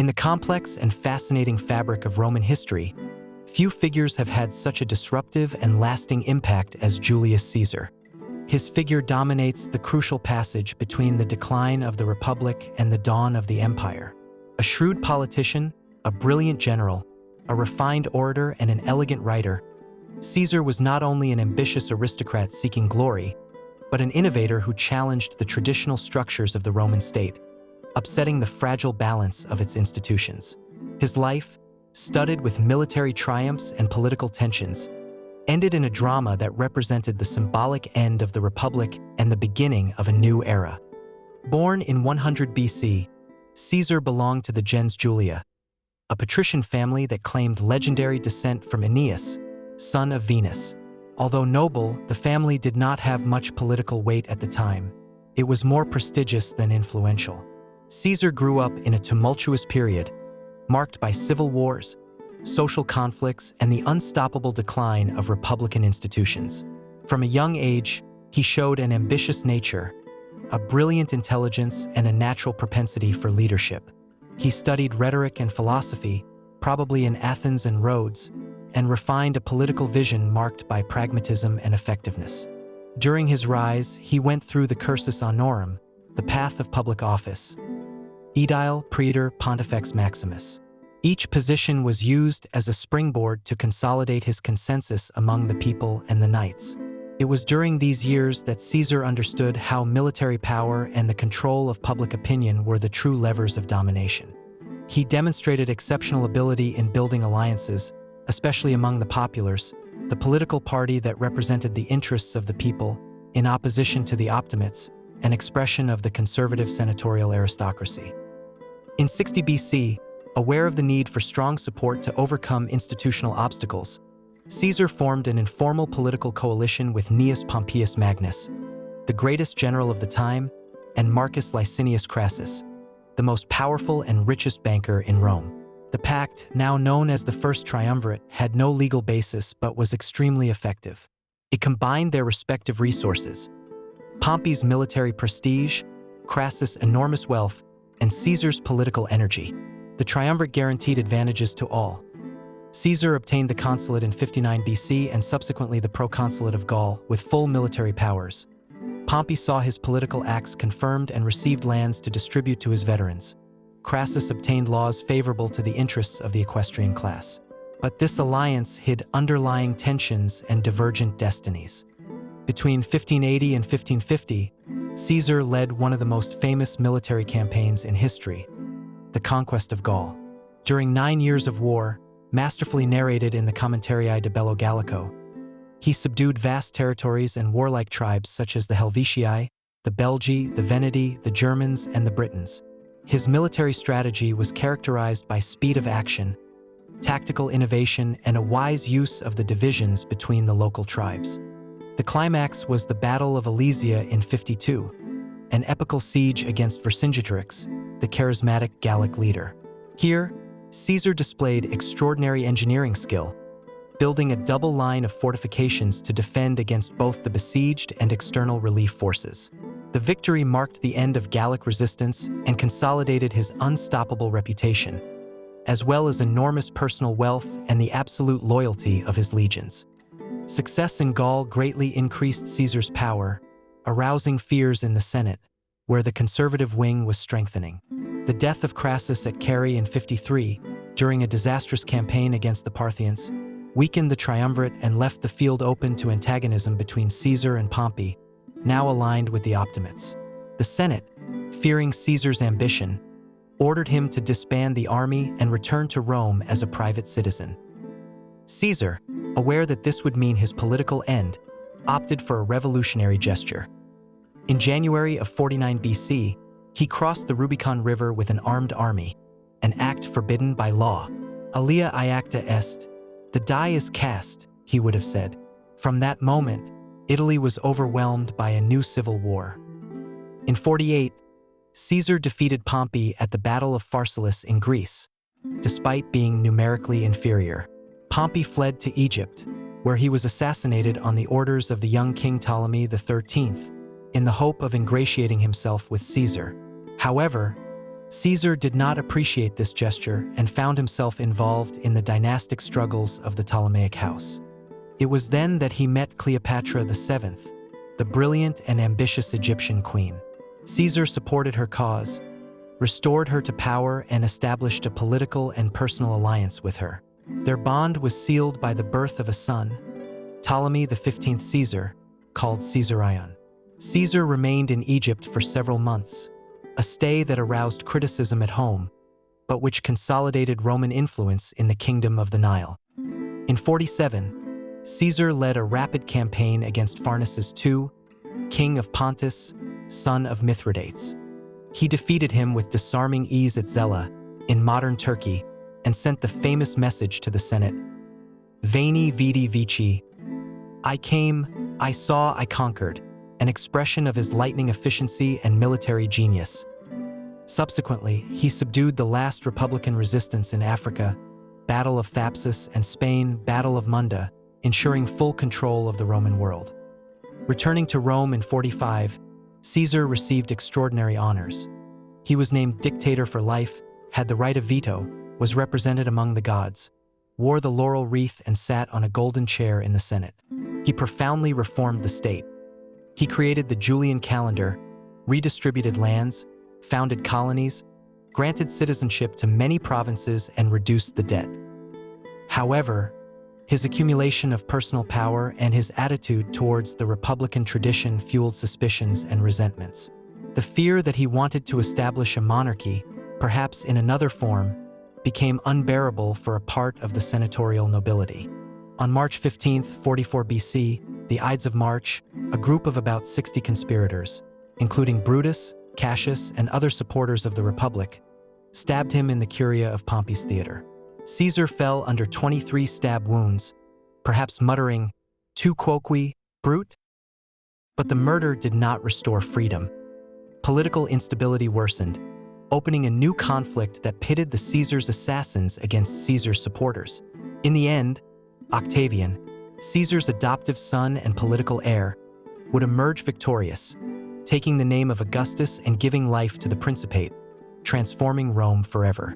In the complex and fascinating fabric of Roman history, few figures have had such a disruptive and lasting impact as Julius Caesar. His figure dominates the crucial passage between the decline of the Republic and the dawn of the Empire. A shrewd politician, a brilliant general, a refined orator, and an elegant writer, Caesar was not only an ambitious aristocrat seeking glory, but an innovator who challenged the traditional structures of the Roman state, upsetting the fragile balance of its institutions. His life, studded with military triumphs and political tensions, ended in a drama that represented the symbolic end of the Republic and the beginning of a new era. Born in 100 BC, Caesar belonged to the gens Julia, a patrician family that claimed legendary descent from Aeneas, son of Venus. Although noble, the family did not have much political weight at the time. It was more prestigious than influential. Caesar grew up in a tumultuous period, marked by civil wars, social conflicts, and the unstoppable decline of republican institutions. From a young age, he showed an ambitious nature, a brilliant intelligence, and a natural propensity for leadership. He studied rhetoric and philosophy, probably in Athens and Rhodes, and refined a political vision marked by pragmatism and effectiveness. During his rise, he went through the cursus honorum, the path of public office, Aedile, Praetor, Pontifex Maximus. Each position was used as a springboard to consolidate his consensus among the people and the knights. It was during these years that Caesar understood how military power and the control of public opinion were the true levers of domination. He demonstrated exceptional ability in building alliances, especially among the populares, the political party that represented the interests of the people, in opposition to the Optimates, an expression of the conservative senatorial aristocracy. In 60 BC, aware of the need for strong support to overcome institutional obstacles, Caesar formed an informal political coalition with Gnaeus Pompeius Magnus, the greatest general of the time, and Marcus Licinius Crassus, the most powerful and richest banker in Rome. The pact, now known as the First Triumvirate, had no legal basis but was extremely effective. It combined their respective resources: Pompey's military prestige, Crassus' enormous wealth, and Caesar's political energy. The triumvirate guaranteed advantages to all. Caesar obtained the consulate in 59 BC and subsequently the proconsulate of Gaul with full military powers. Pompey saw his political acts confirmed and received lands to distribute to his veterans. Crassus obtained laws favorable to the interests of the equestrian class. But this alliance hid underlying tensions and divergent destinies. Between 1580 and 1550, Caesar led one of the most famous military campaigns in history, the conquest of Gaul. During 9 years of war, masterfully narrated in the Commentarii de Bello Gallico, he subdued vast territories and warlike tribes such as the Helvetii, the Belgi, the Veneti, the Germans, and the Britons. His military strategy was characterized by speed of action, tactical innovation, and a wise use of the divisions between the local tribes. The climax was the Battle of Alesia in 52, an epical siege against Vercingetorix, the charismatic Gallic leader. Here, Caesar displayed extraordinary engineering skill, building a double line of fortifications to defend against both the besieged and external relief forces. The victory marked the end of Gallic resistance and consolidated his unstoppable reputation, as well as enormous personal wealth and the absolute loyalty of his legions. Success in Gaul greatly increased Caesar's power, arousing fears in the Senate, where the conservative wing was strengthening. The death of Crassus at Carrhae in 53, during a disastrous campaign against the Parthians, weakened the triumvirate and left the field open to antagonism between Caesar and Pompey, now aligned with the Optimates. The Senate, fearing Caesar's ambition, ordered him to disband the army and return to Rome as a private citizen. Caesar, aware that this would mean his political end, opted for a revolutionary gesture. In January of 49 BC, he crossed the Rubicon River with an armed army, an act forbidden by law. Alia iacta est, the die is cast, he would have said. From that moment, Italy was overwhelmed by a new civil war. In 48, Caesar defeated Pompey at the Battle of Pharsalus in Greece, despite being numerically inferior. Pompey fled to Egypt, where he was assassinated on the orders of the young King Ptolemy XIII, in the hope of ingratiating himself with Caesar. However, Caesar did not appreciate this gesture and found himself involved in the dynastic struggles of the Ptolemaic house. It was then that he met Cleopatra VII, the brilliant and ambitious Egyptian queen. Caesar supported her cause, restored her to power, and established a political and personal alliance with her. Their bond was sealed by the birth of a son, Ptolemy XV Caesar, called Caesarion. Caesar remained in Egypt for several months, a stay that aroused criticism at home, but which consolidated Roman influence in the kingdom of the Nile. In 47, Caesar led a rapid campaign against Pharnaces II, king of Pontus, son of Mithridates. He defeated him with disarming ease at Zela, in modern Turkey, and sent the famous message to the Senate, Veni Vidi Vici, I came, I saw, I conquered, an expression of his lightning efficiency and military genius. Subsequently, he subdued the last Republican resistance in Africa, Battle of Thapsus, and Spain, Battle of Munda, ensuring full control of the Roman world. Returning to Rome in 45, Caesar received extraordinary honors. He was named dictator for life, had the right of veto, was represented among the gods, wore the laurel wreath, and sat on a golden chair in the Senate. He profoundly reformed the state. He created the Julian calendar, redistributed lands, founded colonies, granted citizenship to many provinces, and reduced the debt. However, his accumulation of personal power and his attitude towards the republican tradition fueled suspicions and resentments. The fear that he wanted to establish a monarchy, perhaps in another form, became unbearable for a part of the senatorial nobility. On March 15, 44 BC, the Ides of March, a group of about 60 conspirators, including Brutus, Cassius, and other supporters of the Republic, stabbed him in the Curia of Pompey's theater. Caesar fell under 23 stab wounds, perhaps muttering, "Tu quoque, brute?" But the murder did not restore freedom. Political instability worsened, opening a new conflict that pitted the Caesar's assassins against Caesar's supporters. In the end, Octavian, Caesar's adoptive son and political heir, would emerge victorious, taking the name of Augustus and giving life to the Principate, transforming Rome forever.